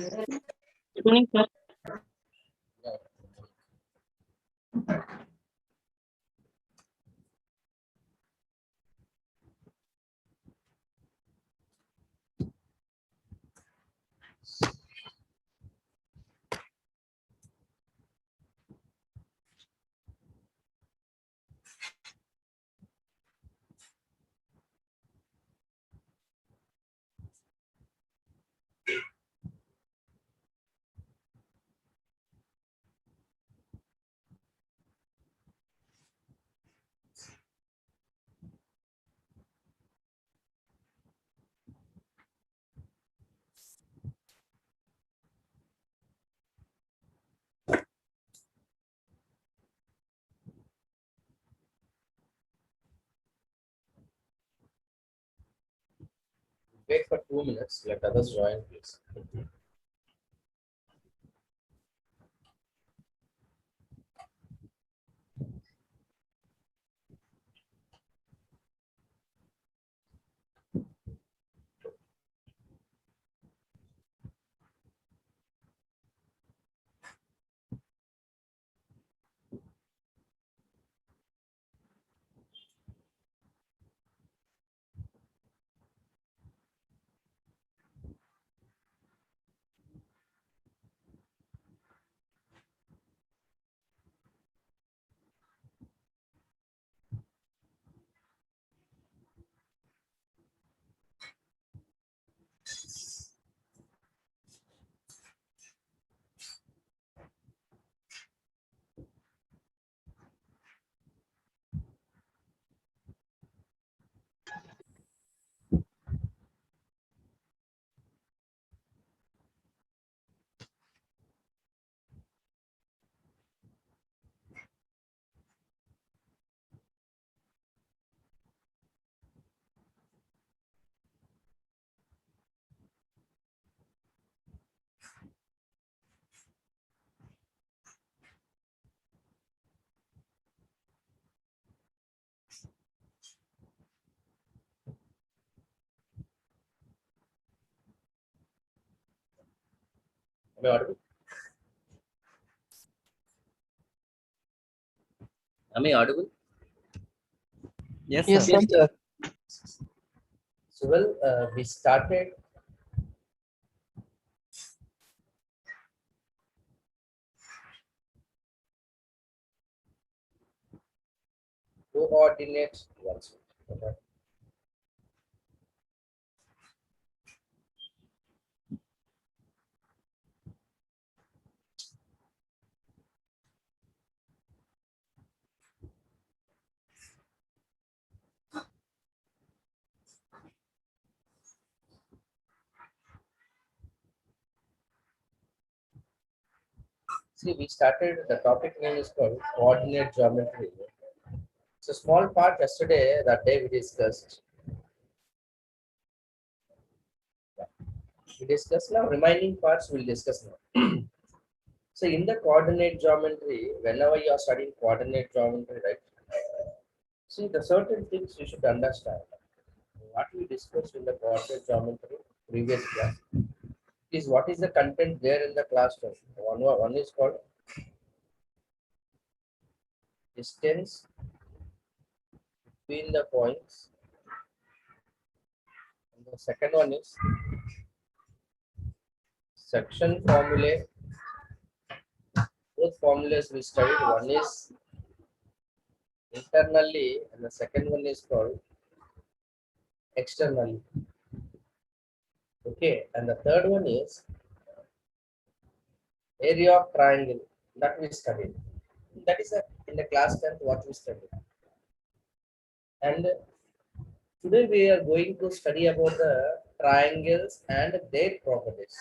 Good morning, sir. Wait for 2 minutes. Let others join, please. Am I audible? Am I audible? Yes, Yes, sir. sir. So, we started coordinate once. Okay. See, we started, the topic name is called coordinate geometry. It's a small part yesterday, that day we discussed. We discussed now, remaining parts we'll discuss now. So, in the coordinate geometry, whenever you are studying coordinate geometry, right? See, the certain things you should understand. What we discussed in the coordinate geometry previous class is what is the content there in the classroom. One is called distance between the points, and the second one is section formulae. Both formulas we studied. One is internally, and the second one is called externally. Okay, and the third one is area of triangle that we studied. That is in the class 10th what we studied. And today we are going to study about the triangles and their properties.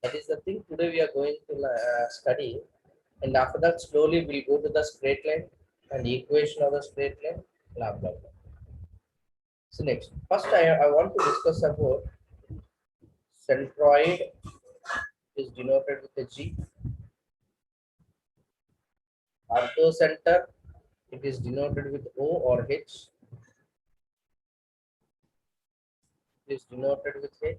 That is the thing today we are going to study. And after that, slowly we'll go to the straight line and equation of the straight line, blah, blah, blah. So next, first I want to discuss about centroid is denoted with a G. Orthocenter, it is denoted with O or H. is denoted with H.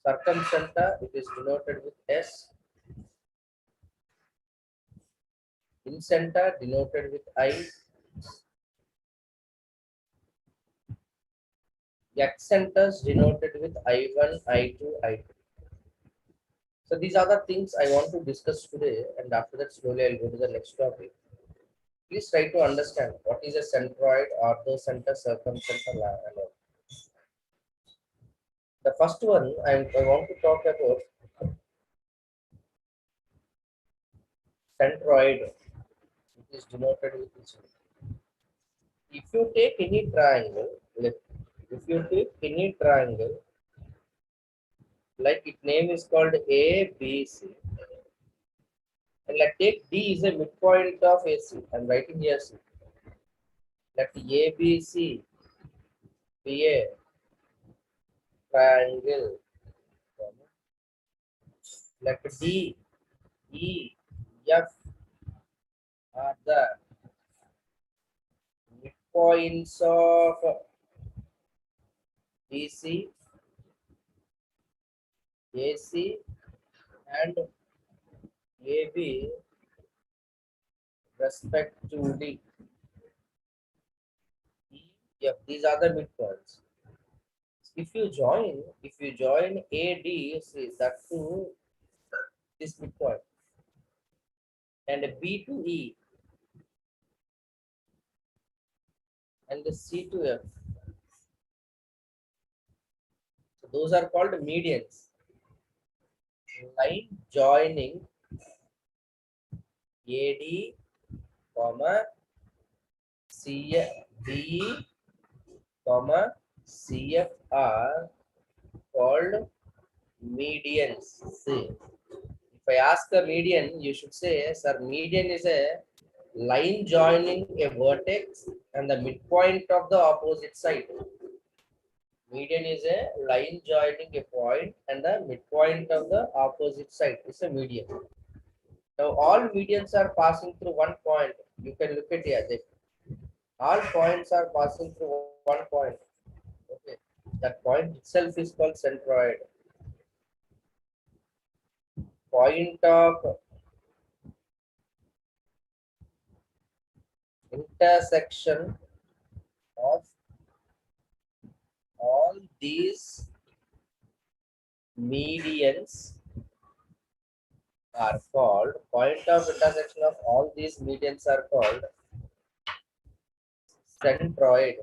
Circumcenter, it is denoted with S. Incenter denoted with I. Accenters denoted with I1, I2, I3. So these are the things I want to discuss today, and after that slowly I'll go to the next topic. Please try to understand what is a centroid, orthocenter, circumcenter, and all. The first one I want to talk about centroid. It is denoted with this. If you take any triangle, if you take any triangle, like its name is called A, B, C, and let take D is a midpoint of AC. I'm writing here C. Let A, B, C be a triangle. Let D, E, F are the midpoints of BC, AC, and AB respectively. E, F. These are the midpoints. If you join AD, see that to this midpoint, and B to E, and the C to F. So those are called medians. Line joining AD, comma, CF, DE, comma, CF are called medians. See, if I ask a median, you should say, sir, median is a line joining a vertex and the midpoint of the opposite side. Median is a line joining a point and the midpoint of the opposite side is a median. Now all medians are passing through one point. You can look at here. All points are passing through one point. Okay. That point itself is called centroid. Point of intersection of all these medians are called, point of intersection of all these medians are called centroid,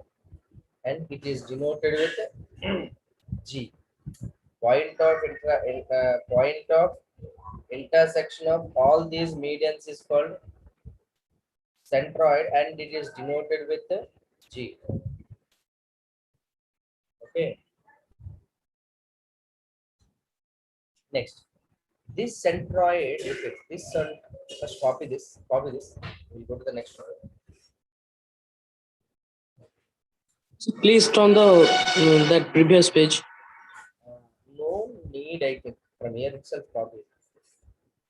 and it is denoted with G. Point of intersection of all these medians is called centroid, and it is denoted with G. Okay. Next, this centroid, just copy this, We'll go to the next one. So please turn the that previous page. No need, I think. From here itself, copy.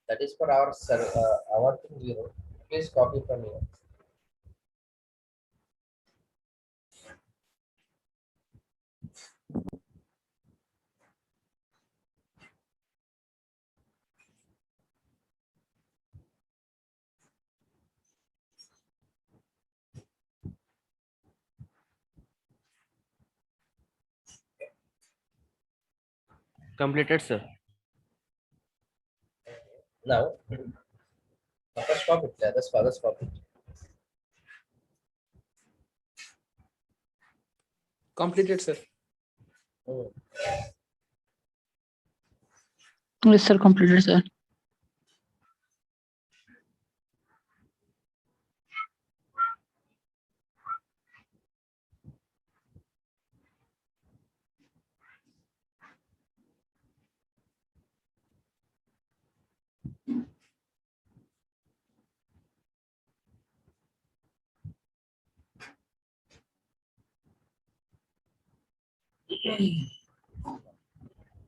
That is for our thing, Please copy from here. Completed, sir. Now, first copy. That's father's copy. Completed, sir. Yes, sir, completed, sir.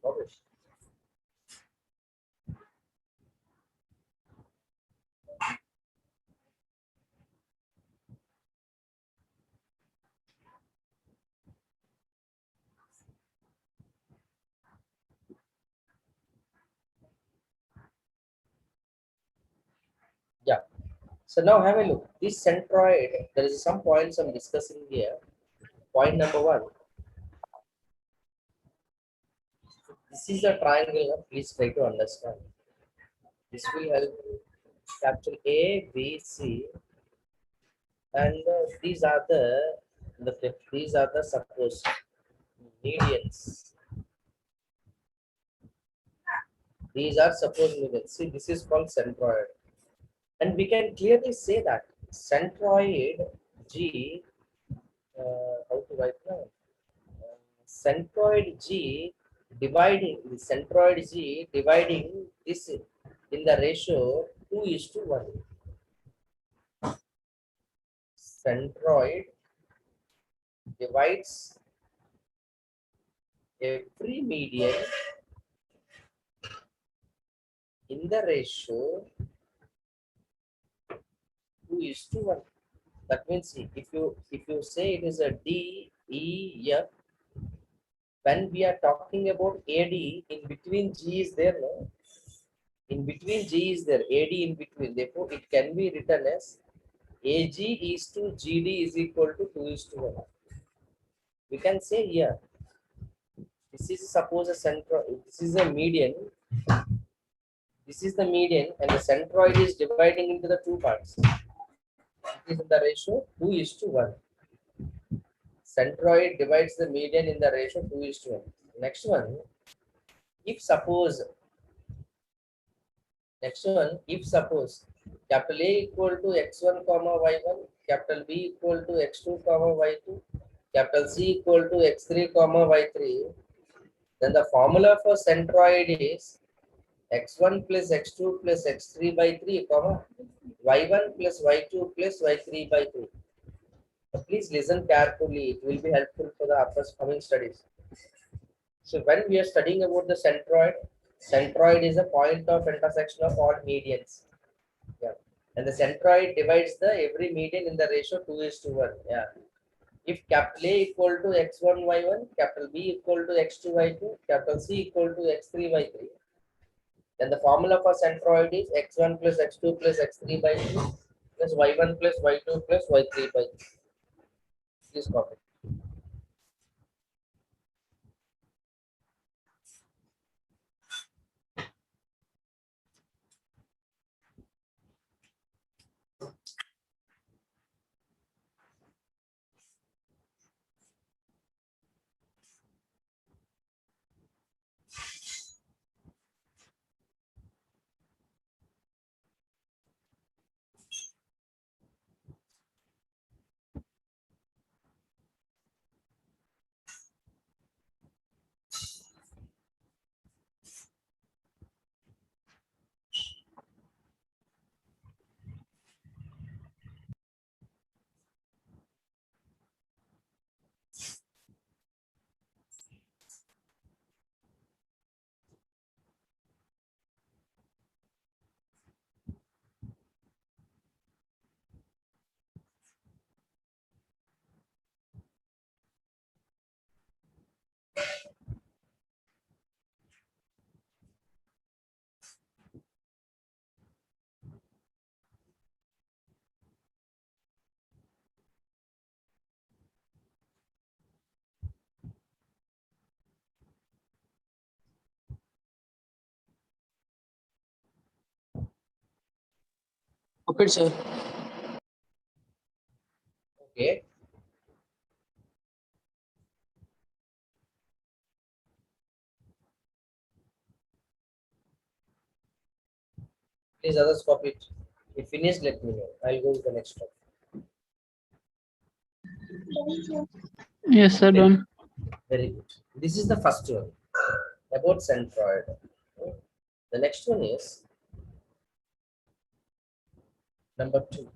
Publish. So now have a look. This centroid, there is some points I'm discussing here. Point number one. This is a triangle. Please try to understand. This will help you. Capital A, B, C, and these are these are the suppose medians. These are supposed medians. See, this is called centroid, and we can clearly say that centroid G. How to write now? Centroid G dividing the centroid G dividing this in the ratio 2:1. Centroid divides every median in the ratio 2:1. That means if you say it is a D, E, F, when we are talking about AD, in between G is there, no? In between G is there, AD in between. Therefore, it can be written as AG is to GD is equal to 2:1. We can say here, this is suppose a centroid, this is a median, this is the median, and the centroid is dividing into the two parts. It is in the ratio 2:1. Centroid divides the median in the ratio 2:1. Next one, if suppose, if suppose capital A equal to x1 comma y1, capital B equal to x2 comma y2, capital C equal to x3 comma y3, then the formula for centroid is x1 plus x2 plus x3 by 3 comma y1 plus y2 plus y3 by 3. So please listen carefully. It will be helpful for the upcoming studies. So when we are studying about the centroid is a point of intersection of all medians. Yeah. And the centroid divides the every median in the ratio 2:1. Yeah. If capital A equal to x1 y1, capital B equal to x2 y2, capital C equal to x3 y3, then the formula for centroid is x1 plus x2 plus x3 by 2 plus y1 plus y2 plus y3 by 3. Please copy. Okay, sir. Okay. Please others copy it. If finished, let me know. I'll go to the next one. Yes, sir, done. Very good. This is the first one about centroid. The next one is number 2.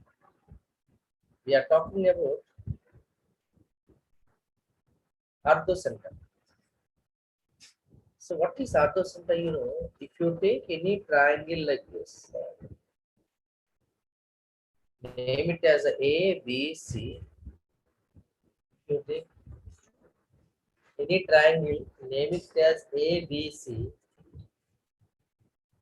We are talking about orthocenter. So what is orthocenter? You know, if you take any triangle like this, name it as A, B, C. If you take any triangle, name it as A, B, C.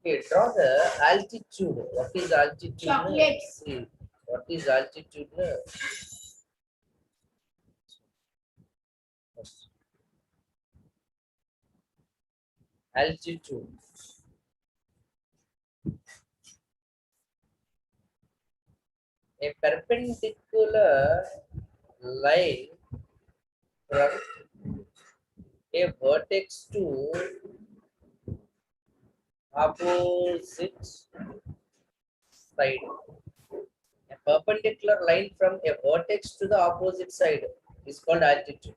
Okay, draw the altitude. What is altitude? Chocolate. See, What is altitude? No? Altitude. A perpendicular line from a vertex to opposite side. A perpendicular line from a vertex to the opposite side is called altitude.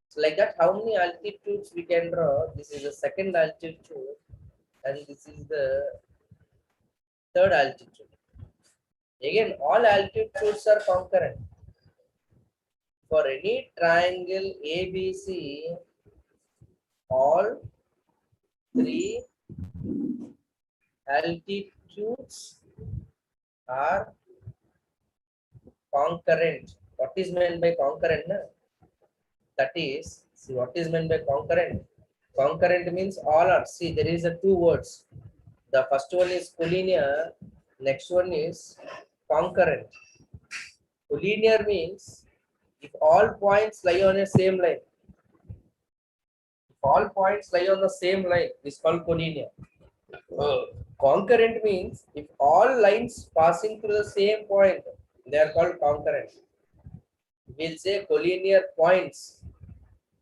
So like that, how many altitudes we can draw? This is the second altitude and this is the third altitude. Again, all altitudes are concurrent. For any triangle ABC, all three altitudes are concurrent. What is meant by concurrent? Na? That is, see what is meant by concurrent. Concurrent means all are. See, there is a two words. The first one is collinear, next one is concurrent. Collinear means if all points lie on a same line. If all points lie on the same line, this is called collinear. Concurrent means if all lines passing through the same point, they are called concurrent. We'll say collinear points,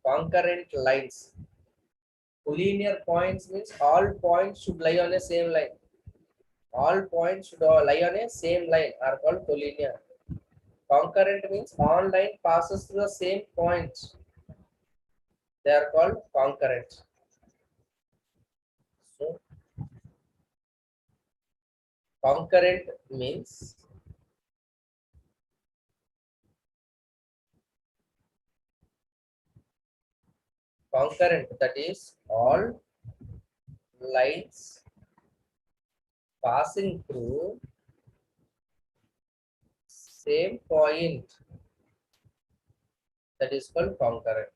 concurrent lines. Collinear points means all points should lie on a same line. All points should lie on a same line are called collinear. Concurrent means all line passes through the same points. They are called concurrent. So concurrent means concurrent, that is all lines passing through same point, that is called concurrent,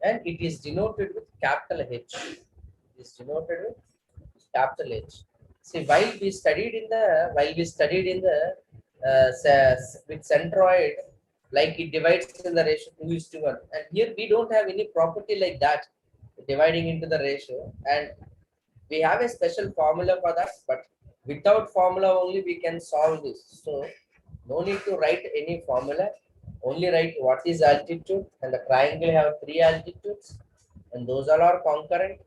and it is denoted with capital H. It is denoted with capital H. See, while we studied in the with centroid, like it divides in the ratio 2:1, and here we don't have any property like that dividing into the ratio, and we have a special formula for that, but without formula only we can solve this. So no need to write any formula, only write what is altitude, and the triangle have three altitudes and those all are concurrent.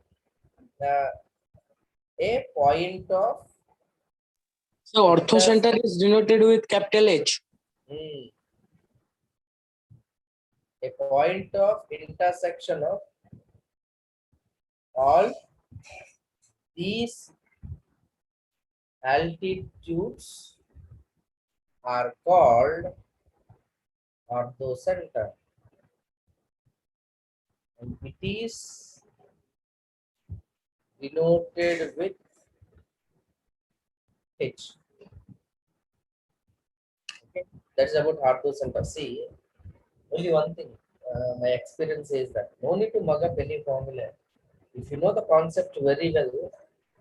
uh, a point of So orthocenter is denoted with capital H. hmm, a point of intersection of all these altitudes are called orthocenter, and it is denoted with H. Okay, that's about orthocenter. See, only one thing, my experience is that no need to mug up any formula. If you know the concept very well,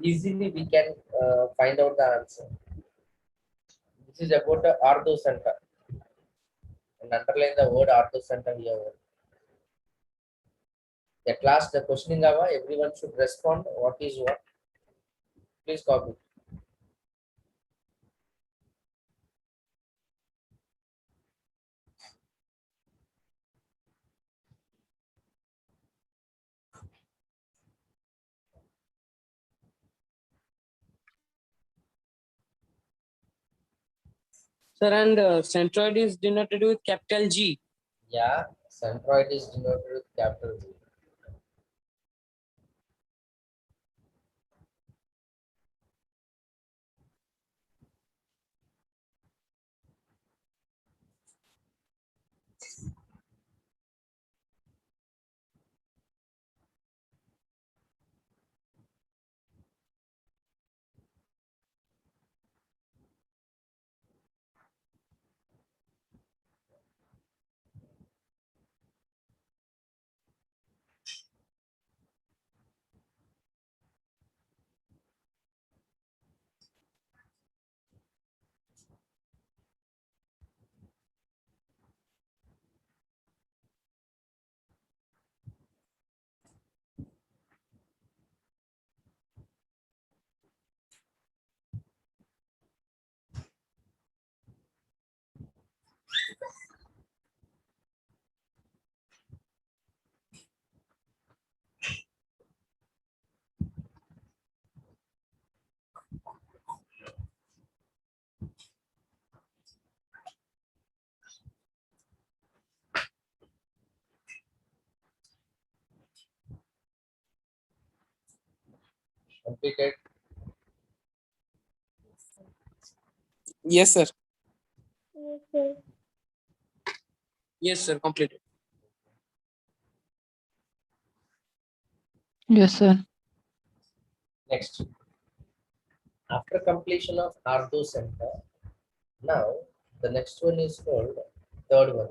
easily we can find out the answer. This is about the orthocenter, and underline the word orthocenter here. At last, the questioning hour, everyone should respond. What is what? Please copy. Sir, and centroid is denoted with capital G. Yeah, centroid is denoted with capital G. completed? Yes, sir. Yes, sir. Completed. Yes, sir. Next, after completion of Ardo center, now the next one is called third one.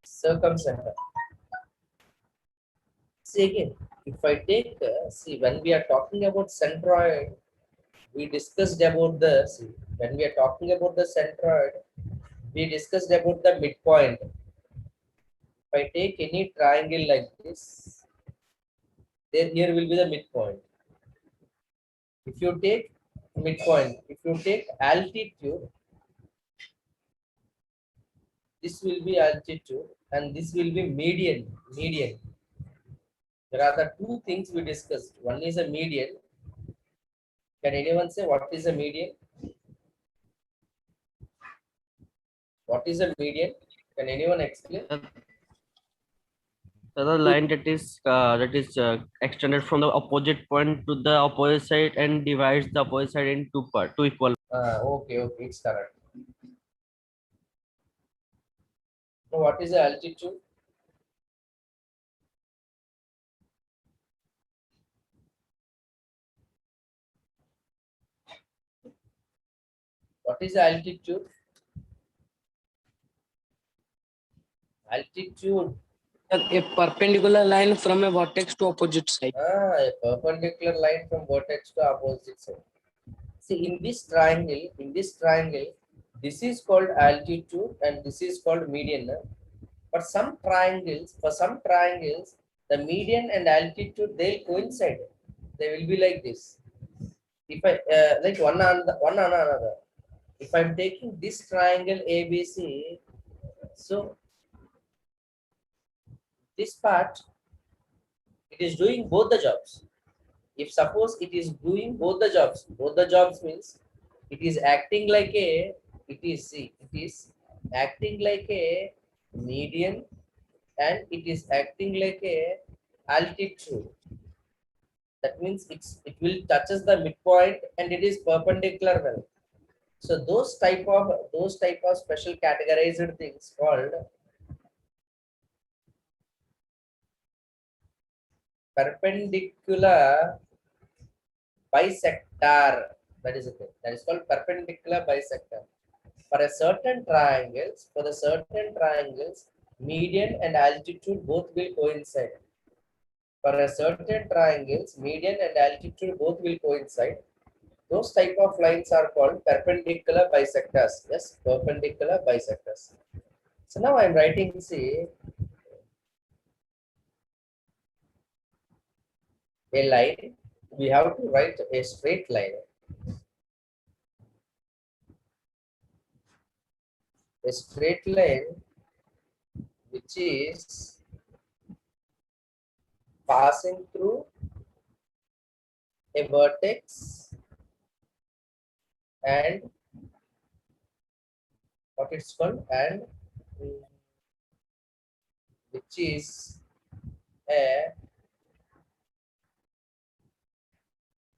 Circumcenter. See again, if I take, see when we are talking about centroid, we discussed about the, see, when we are talking about the centroid, we discussed about the midpoint. If I take any triangle like this, then here will be the midpoint. If you take midpoint, if you take altitude, this will be altitude and this will be median. Median. There are the two things we discussed. One is a median. Can anyone say what is a median? What is a median? Can anyone explain? So the line that is extended from the opposite point to the opposite side and divides the opposite side in two equal. Okay, okay, it's correct. So what is the altitude? What is the altitude? Altitude. A perpendicular line from a vertex to opposite side. A perpendicular line from vertex to opposite side. See, in this triangle, this is called altitude and this is called median. For some triangles, the median and altitude they'll coincide. They will be like this. If I like one on another. If I'm taking this triangle ABC, so this part it is doing both the jobs. If suppose it is doing both the jobs means it is acting like a, it is acting like a median and it is acting like a altitude. That means it will touches the midpoint and it is perpendicular well. So those type of special categorized things called perpendicular bisector. That is the thing. That is called perpendicular bisector. For the certain triangles, median and altitude both will coincide. For a certain triangles, median and altitude both will coincide. Those type of lines are called perpendicular bisectors. Yes, perpendicular bisectors. So now I'm writing, see, a line. We have to write a straight line. A straight line which is passing through a vertex and what it's called and which is a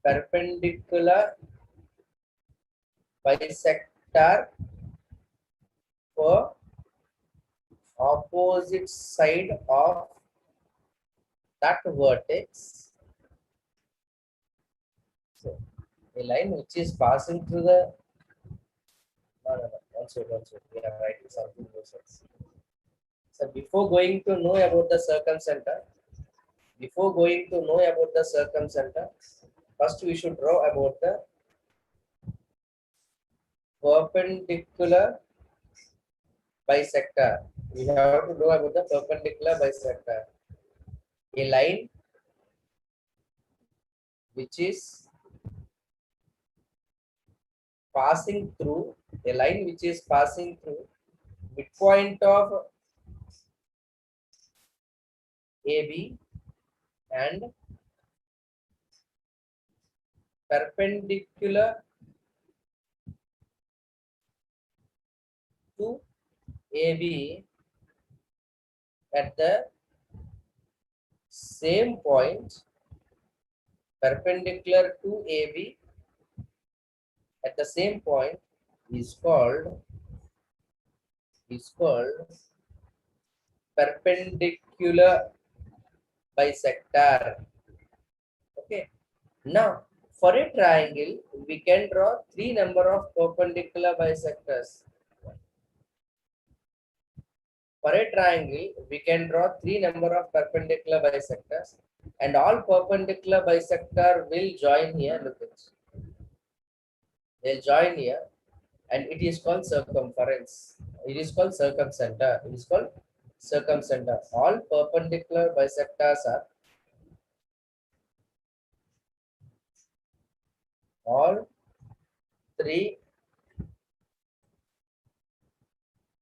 perpendicular bisector for opposite side of that vertex. So a line which is passing through the one second. We are writing something else. So before going to know about the circumcenter, first we should draw about the perpendicular bisector. We have to draw about the perpendicular bisector. A line which is passing through midpoint of AB and perpendicular to AB at the same point perpendicular to AB at the same point is called perpendicular bisector. Okay. Now, for a triangle, we can draw three number of perpendicular bisectors. For a triangle, we can draw three number of perpendicular bisectors, and all perpendicular bisector will join here. Look at it. They'll join here, and it is called circumference. It is called circumcenter. It is called circumcenter. All perpendicular bisectors are all three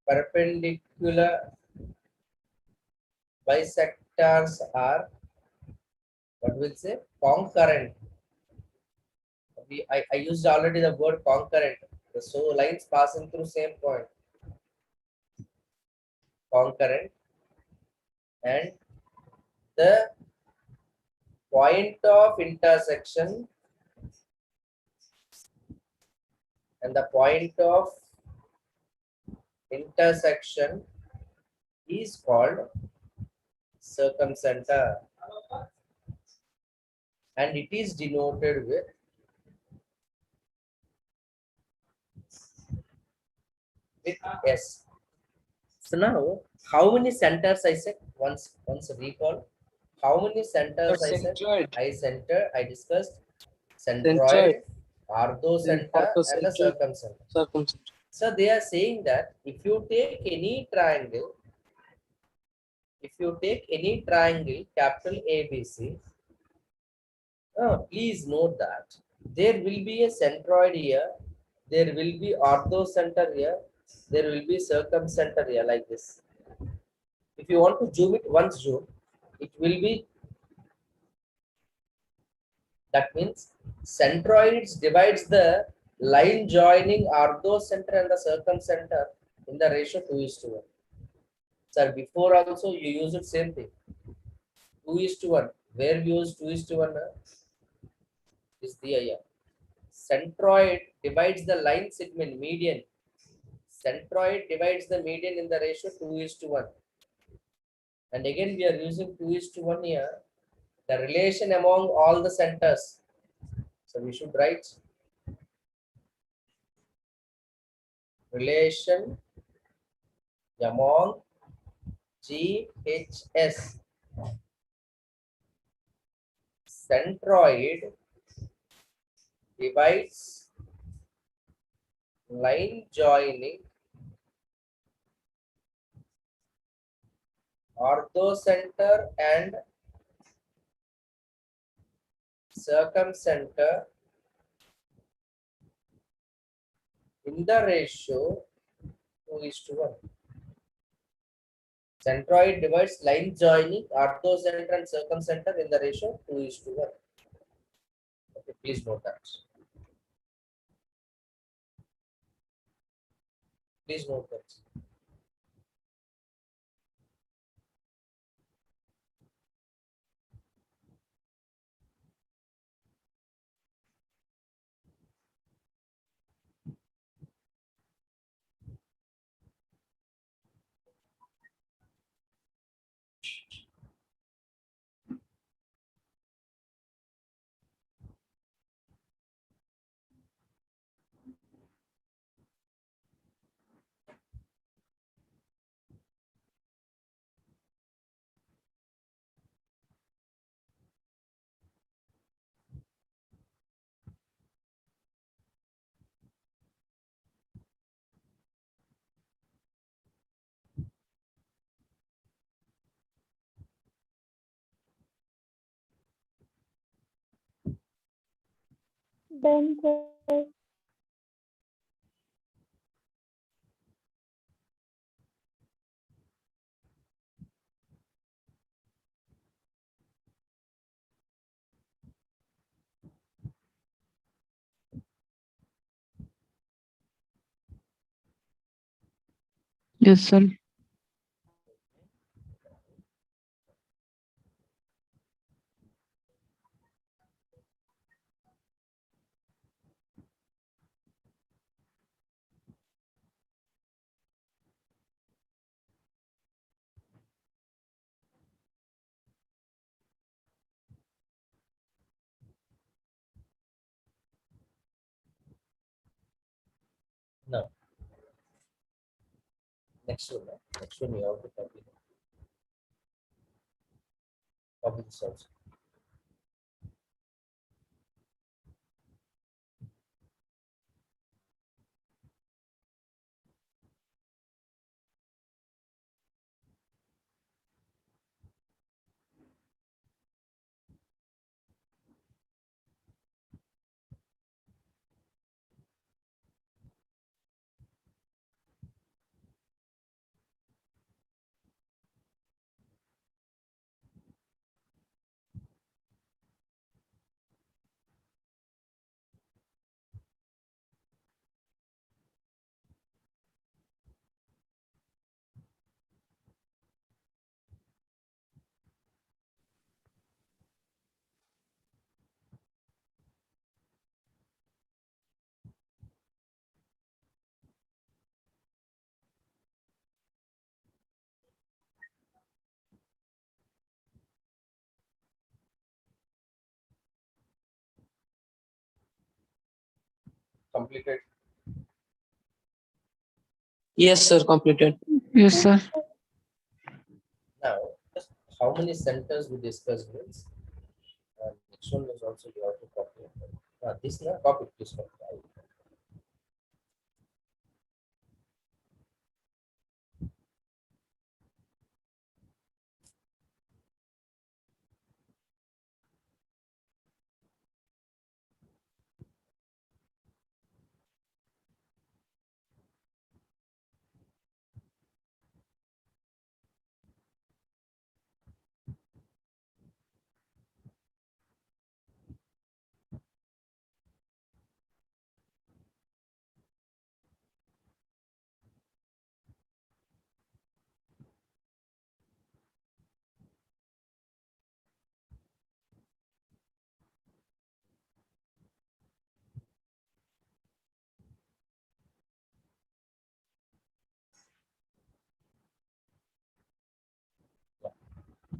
perpendicular bisectors are what will say concurrent. I used already the word concurrent. So lines passing through same point, concurrent, and the point of intersection and the point of intersection is called circumcenter, and it is denoted with S. So now, how many centers I said? Once recall. How many centers I said? I discussed centroid, orthocenter, and the circumcenter. So they are saying that if you take any triangle, capital ABC, please note that there will be a centroid here, there will be orthocenter here, there will be circumcenter here, like this. If you want to zoom it, once zoom, it will be, that means centroids divides the line joining orthocenter and the circumcenter in the ratio 2:1. Sir, before also you use it same thing. 2:1. Where we use 2:1 is the centroid divides the line segment median. Centroid divides the median in the ratio 2:1. And again we are using 2:1 here. The relation among all the centers. So we should write relation among GHS. Centroid divides line joining orthocenter and circumcenter in the ratio 2:1. Centroid divides line joining orthocenter and circumcenter in the ratio 2:1. Okay, please note that. Please note that. Done, sir. Yes, sir. Next one. Next one you have to copy. Copy this also. Completed. Yes, sir. Completed. Yes, sir. Now, just how many centers we discussed means. Next one is also you have to copy. This now copy this one.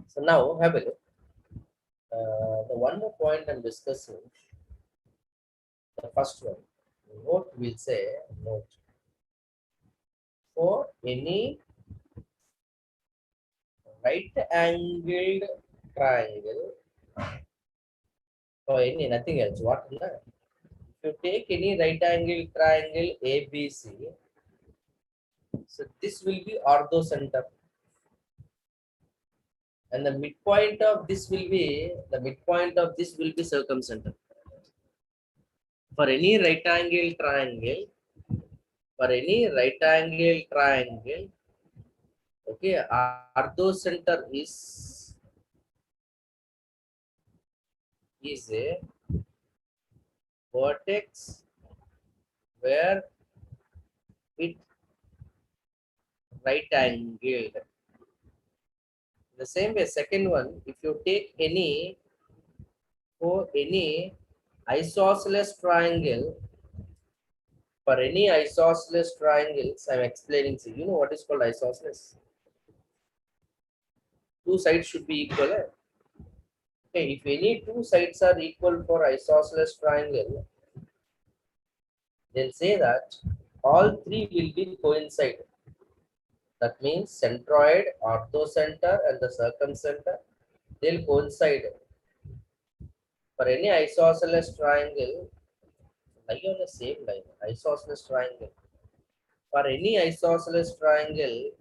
So now have a look. The one more point I'm discussing, the first one, note will say note for any right angled triangle or any nothing else. What? Na? If you take any right angled triangle ABC, so this will be orthocenter, and the midpoint of this will be circumcenter. For any right angle triangle, okay, orthocenter is a vertex where it right angled. The same way, second one, if you take any for any isosceles triangle, for any isosceles triangles, I'm explaining. So you know what is called isosceles? Two sides should be equal. Eh? Okay, if any two sides are equal for isosceles triangle, they'll say that all three will be coincide. That means centroid, orthocenter, and the circumcenter, they'll coincide. For any isosceles triangle, lie on the same line. Isosceles triangle. For any isosceles triangle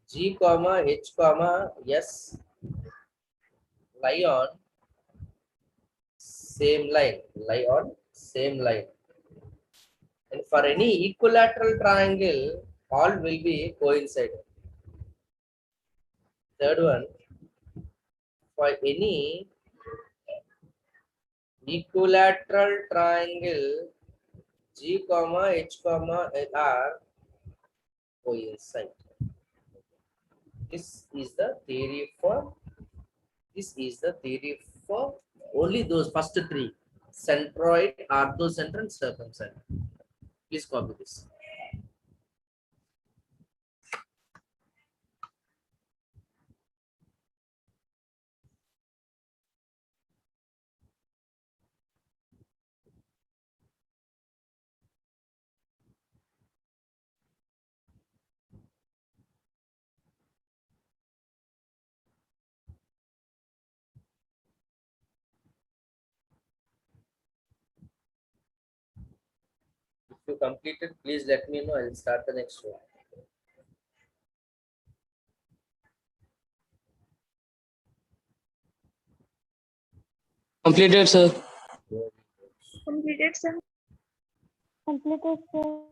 G comma H comma S lie on lie on same line. And for any equilateral triangle, all will be coincide. Third one, for any equilateral triangle G comma H comma R coincide. This is the theory for only those first three: centroid, orthocenter, and circumcenter. Please copy this. you completed, please let me know. I'll start the next one. Completed, sir. Completed, sir. Completed, sir.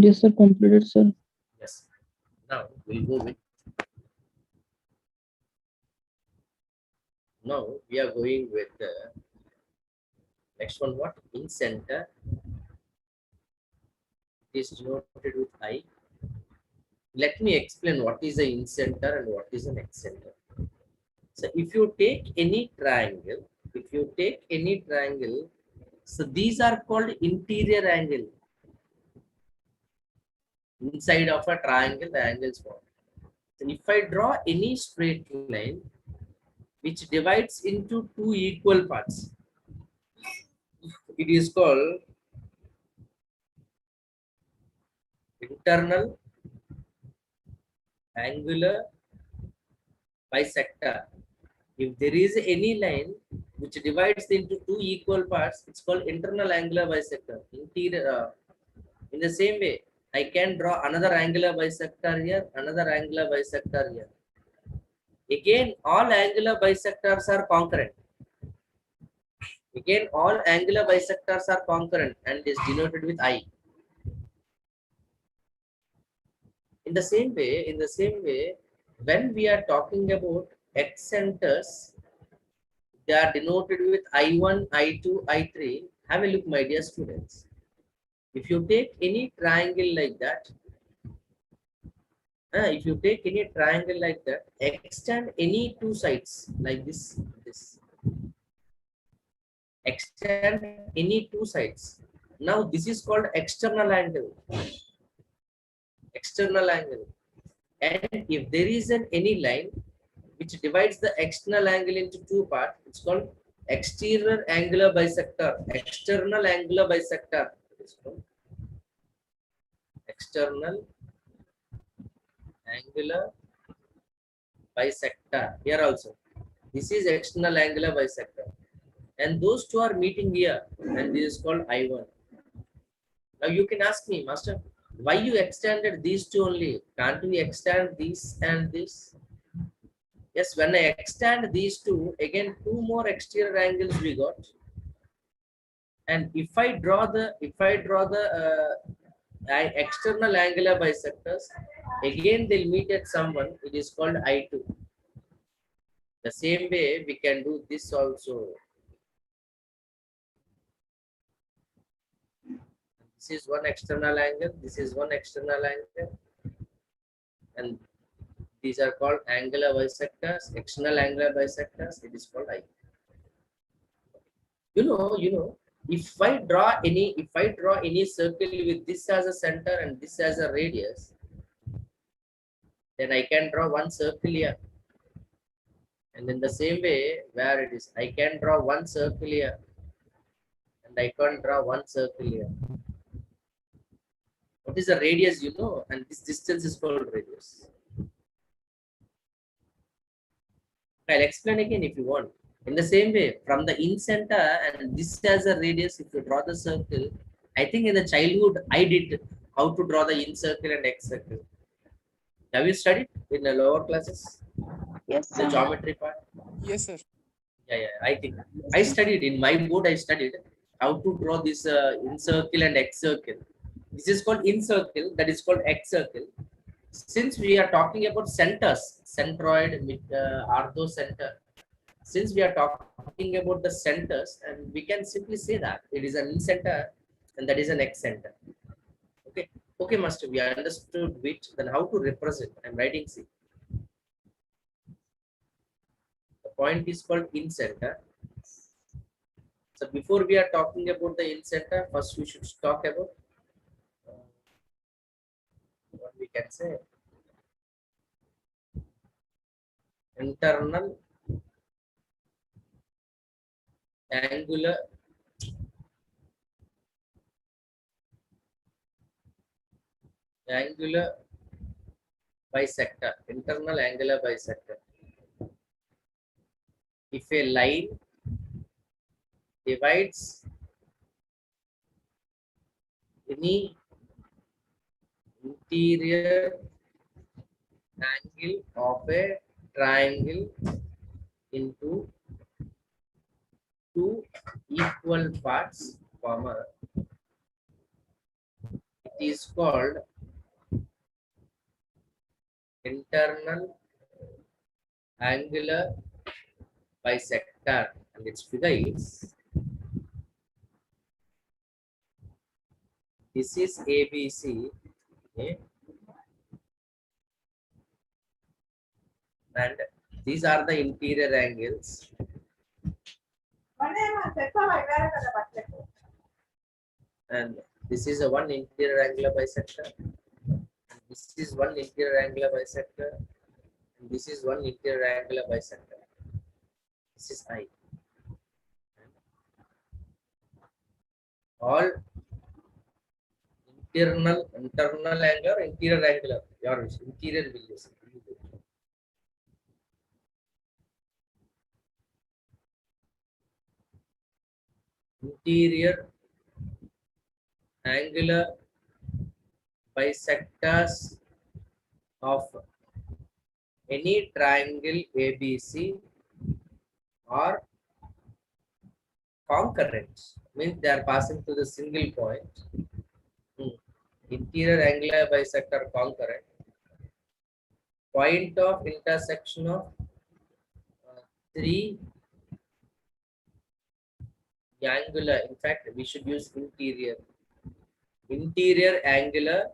Yes, sir. Completed, sir. Yes. Now we'll go with. Now we are going with the next one. What in center is denoted with I. Let me explain what is a in center and what is an ex center. So if you take any triangle, so these are called interior angle. Inside of a triangle, the angles form. So if I draw any straight line which divides into two equal parts, it is called internal angular bisector. If there is any line which divides into two equal parts, it's called internal angular bisector. In the same way, I can draw another angular bisector here, another angular bisector here. Again, all angular bisectors are concurrent. Again, all angular bisectors are concurrent and is denoted with I. In the same way, when we are talking about excenters, they are denoted with I1, I2, I3. Have a look, my dear students. If you take any triangle like that, extend any two sides like this. Extend any two sides. Now this is called external angle. External angle. And if there is any line which divides the external angle into two parts, it's called exterior angular bisector. External angular bisector. It's called external angular bisector. Here also, this is external angular bisector, and those two are meeting here, and this is called I1. Now you can ask me, master, why you extended these two only? Can't we extend this and this? Yes, when I extend these two, again two more exterior angles we got. And if I draw the external angular bisectors, again they'll meet at someone. It is called I2. The same way we can do this also. This is one external angle. This is one external angle, and these are called angular bisectors. External angular bisectors. It is called I. You know. If I draw any circle with this as a center and this as a radius, then I can draw one circle here. And in the same way, where it is, I can draw one circle here, and I can draw one circle here. What is the radius, you know? And this distance is called radius. I'll explain again if you want. In the same way, from the in center and this as a radius, if you draw the circle, I think in the childhood I did how to draw the in circle and X circle. Have you studied in the lower classes? Yes, The sir. geometry part? Yes, sir. Yeah, I think I studied in my board. I studied how to draw this in circle and X circle. This is called in circle. That is called X circle. since we are talking about centers, centroid, orthocenter, since we are talking about the centers, and we can simply say that it is an in center and that is an X center. Okay, okay, master, we understood which, then how to represent. I'm writing C. The point is called in center. So before we are talking about the in center, first we should talk about what we can say internal angular angular bisector, internal angular bisector. If a line divides any interior angle of a triangle into two equal parts, comma, it is called internal angular bisector, and its figure is, this is ABC, okay, and these are the interior angles, and this is a one interior angular bisector, this is one interior angular bisector, and this is one interior angular bisector. This is I. All internal angular, interior angular. Your interior will use. Interior angular bisectors of any triangle ABC are concurrent, means they are passing to the single point. Interior angular bisector concurrent. Point of intersection of three angular, in fact we should use interior angular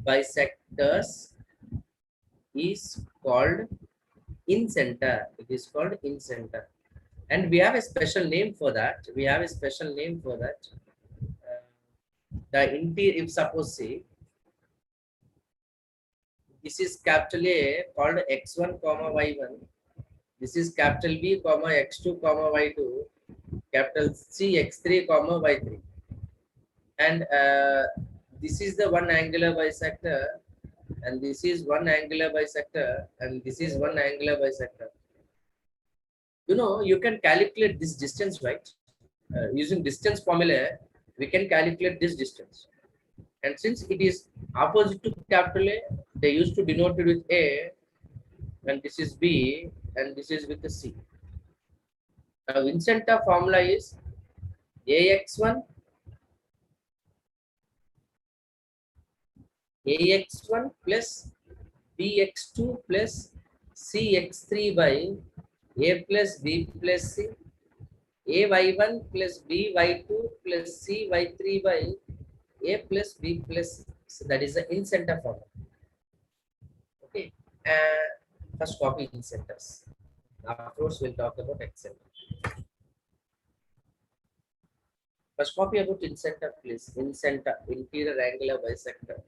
bisectors is called in center. It is called in center, and we have a special name for that. The interior, if suppose say this is capital A called x1 comma y1, this is capital B comma x2 comma y2, capital C x3 comma y3, and this is the one angular bisector, and this is one angular bisector, and this is one angular bisector. You know, you can calculate this distance, right? Using distance formula, we can calculate this distance. And since it is opposite to capital A, they used to denote it with A, and this is B, and this is with the C. Now, Vincenta formula is AX1 plus BX2 plus CX3 by A plus B plus C, AY1 plus BY2 plus CY3 by A plus B plus C. So that is the in center formula. Okay. First copy in centers. Afterwards, we'll talk about X center. First copy about in center, please. In center, interior angular bisector.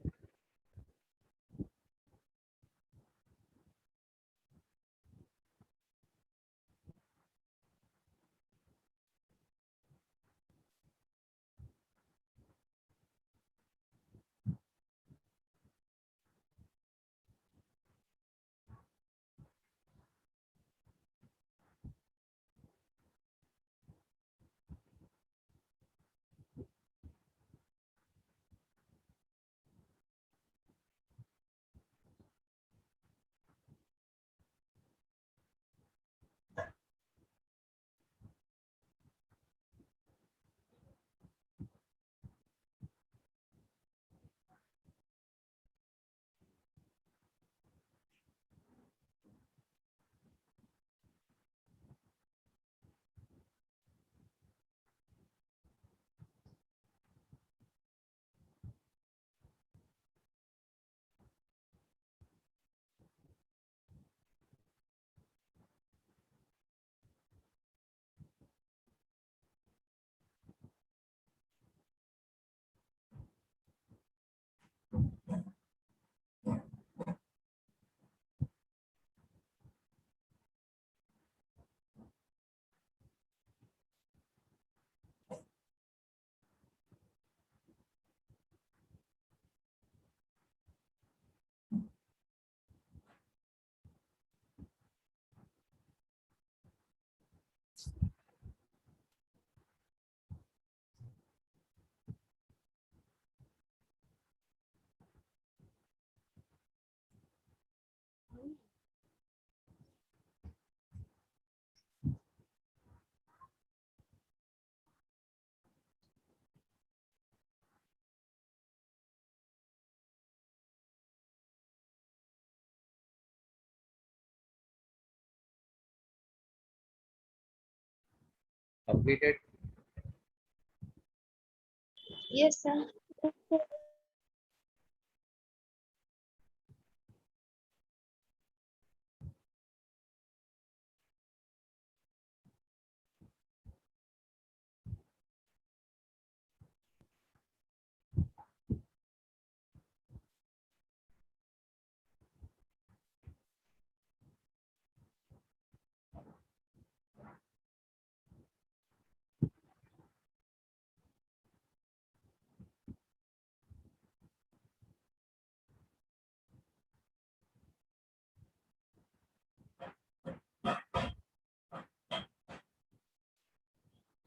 Completed? Yes, sir.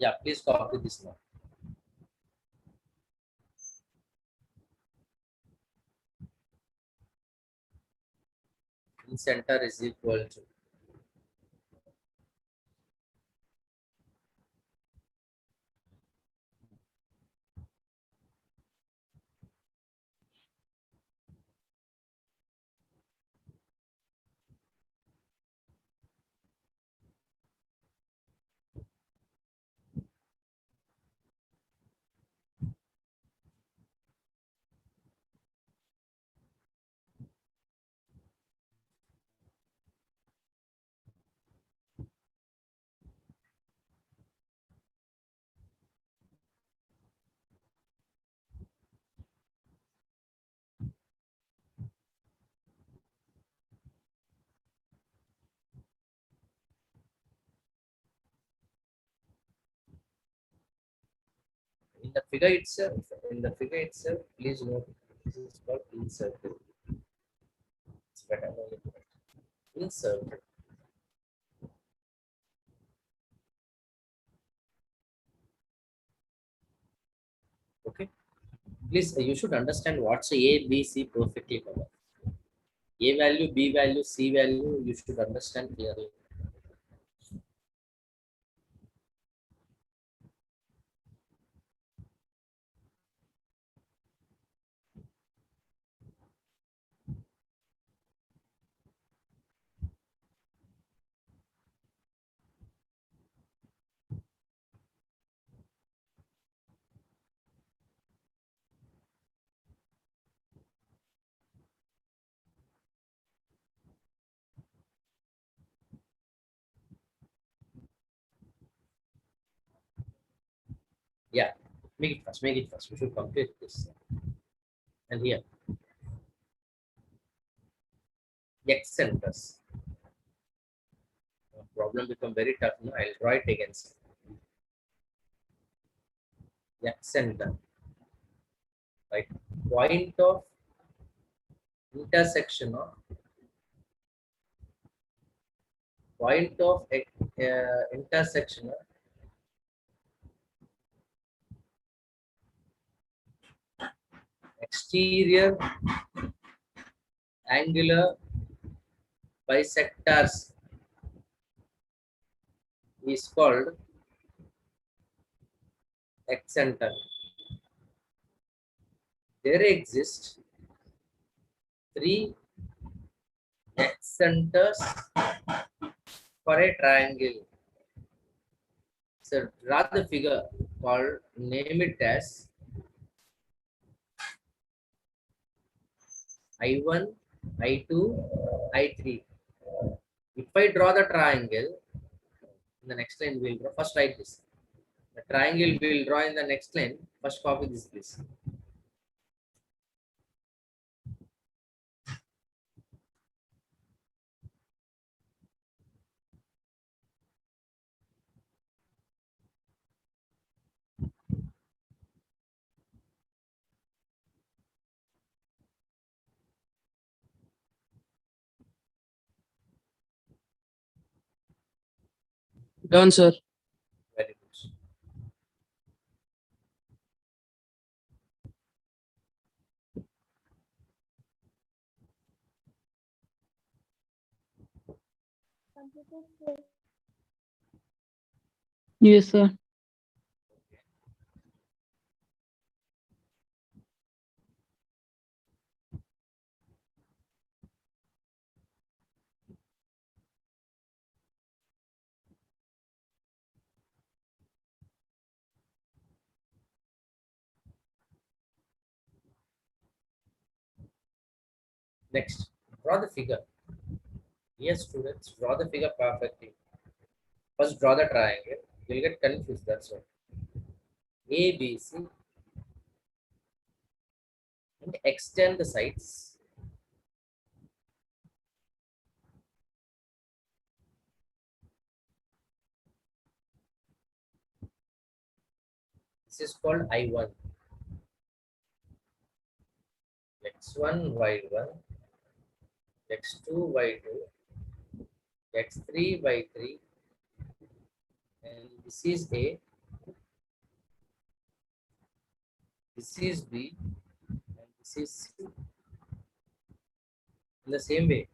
Yeah, please copy this now. In center is equal to. In the figure itself, please note this is called encircle. It's better when you do it. Encircle. Okay. Please, you should understand what's A, B, C perfectly covered. A value, B value, C value, you should understand clearly. Yeah, make it fast, make it fast. We should complete this. And here, X centers. Problem become very tough. No, I'll draw it again. X center, right? Point of intersection of intersection of exterior angular bisectors is called excenter. There exist three excenters for a triangle. So draw the figure called, name it as I1, I2, I3. If I draw the triangle, in the next line we'll draw. First write this. The triangle we'll draw in the next line. First copy this, please. Done, sir. Very good. Completed, sir. Yes, sir. Next, draw the figure. Yes, students, draw the figure perfectly. First, draw the triangle. You'll get confused. That's why. A, B, C, and extend the sides. This is called I1. X1, Y1, X2, Y2, X3, Y3, and this is A, this is B, and this is C. In the same way,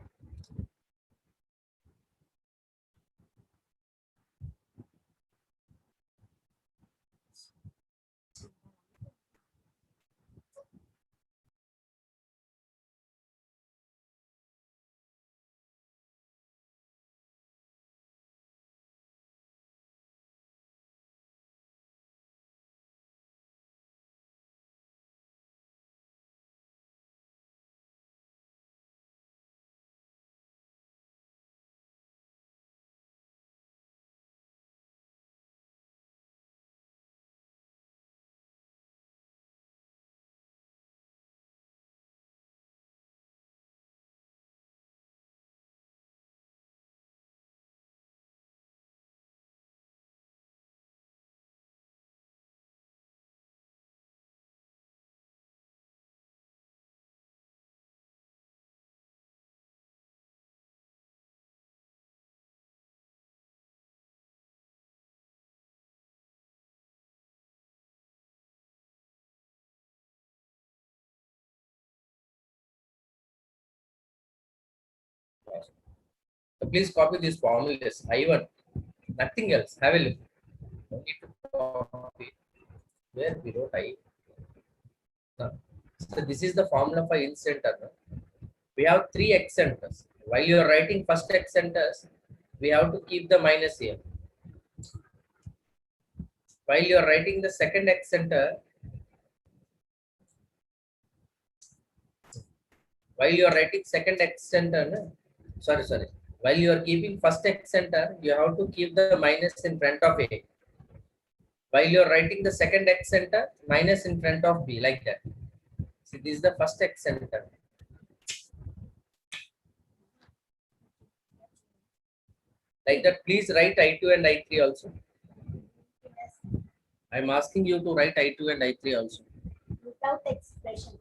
so please copy these formulas. I1, nothing else. Have a look. No need to copy. Where we wrote I. No. So this is the formula for in center. No? We have three x centers. While you are writing first x centers, we have to keep the minus here. While you are writing the second x center, while you are writing second x center, no? Sorry. While you are keeping first x center, you have to keep the minus in front of A. While you are writing the second x center, minus in front of B, like that. See, this is the first x center. Like that, please write I2 and I3 also. I'm asking you to write I2 and I3 also. Without expression.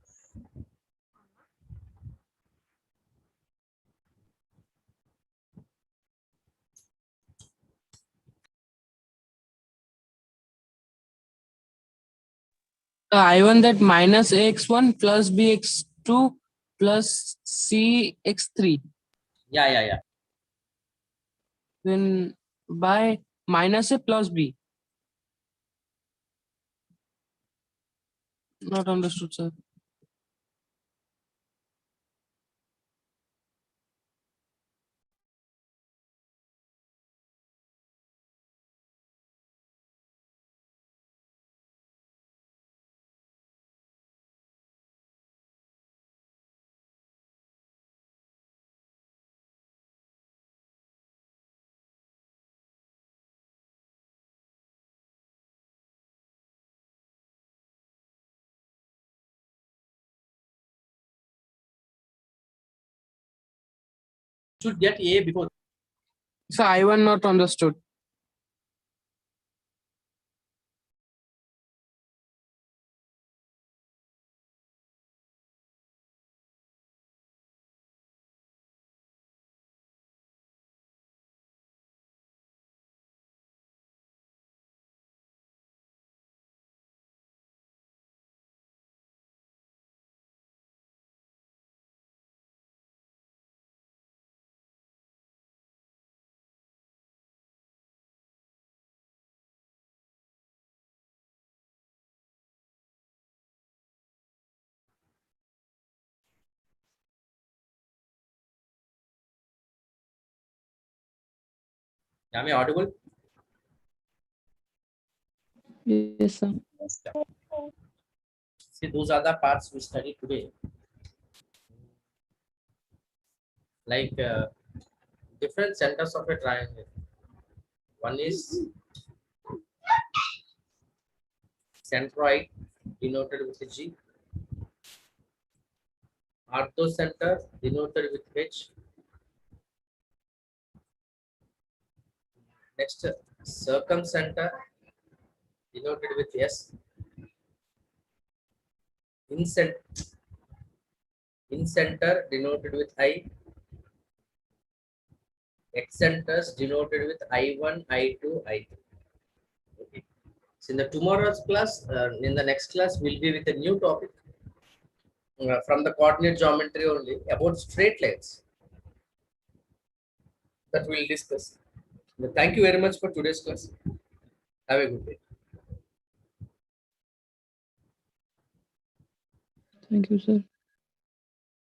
I1 that minus AX1 plus BX2 plus CX3. Yeah. Then by minus A plus B. Not understood, sir. Should get A before. So I1 not understood. Am I audible? Yes, sir. See, those are the parts we studied today. like different centers of a triangle. One is centroid, denoted with a G. Orthocenter, denoted with H. Next, circumcenter, denoted with S. Incenter, denoted with I. Excenters, denoted with I1, I2, I3. Okay. So in the tomorrow's class, in the next class, we'll be with a new topic from the coordinate geometry only about straight lines that we'll discuss. Thank you very much for today's class. Have a good day. Thank you, sir.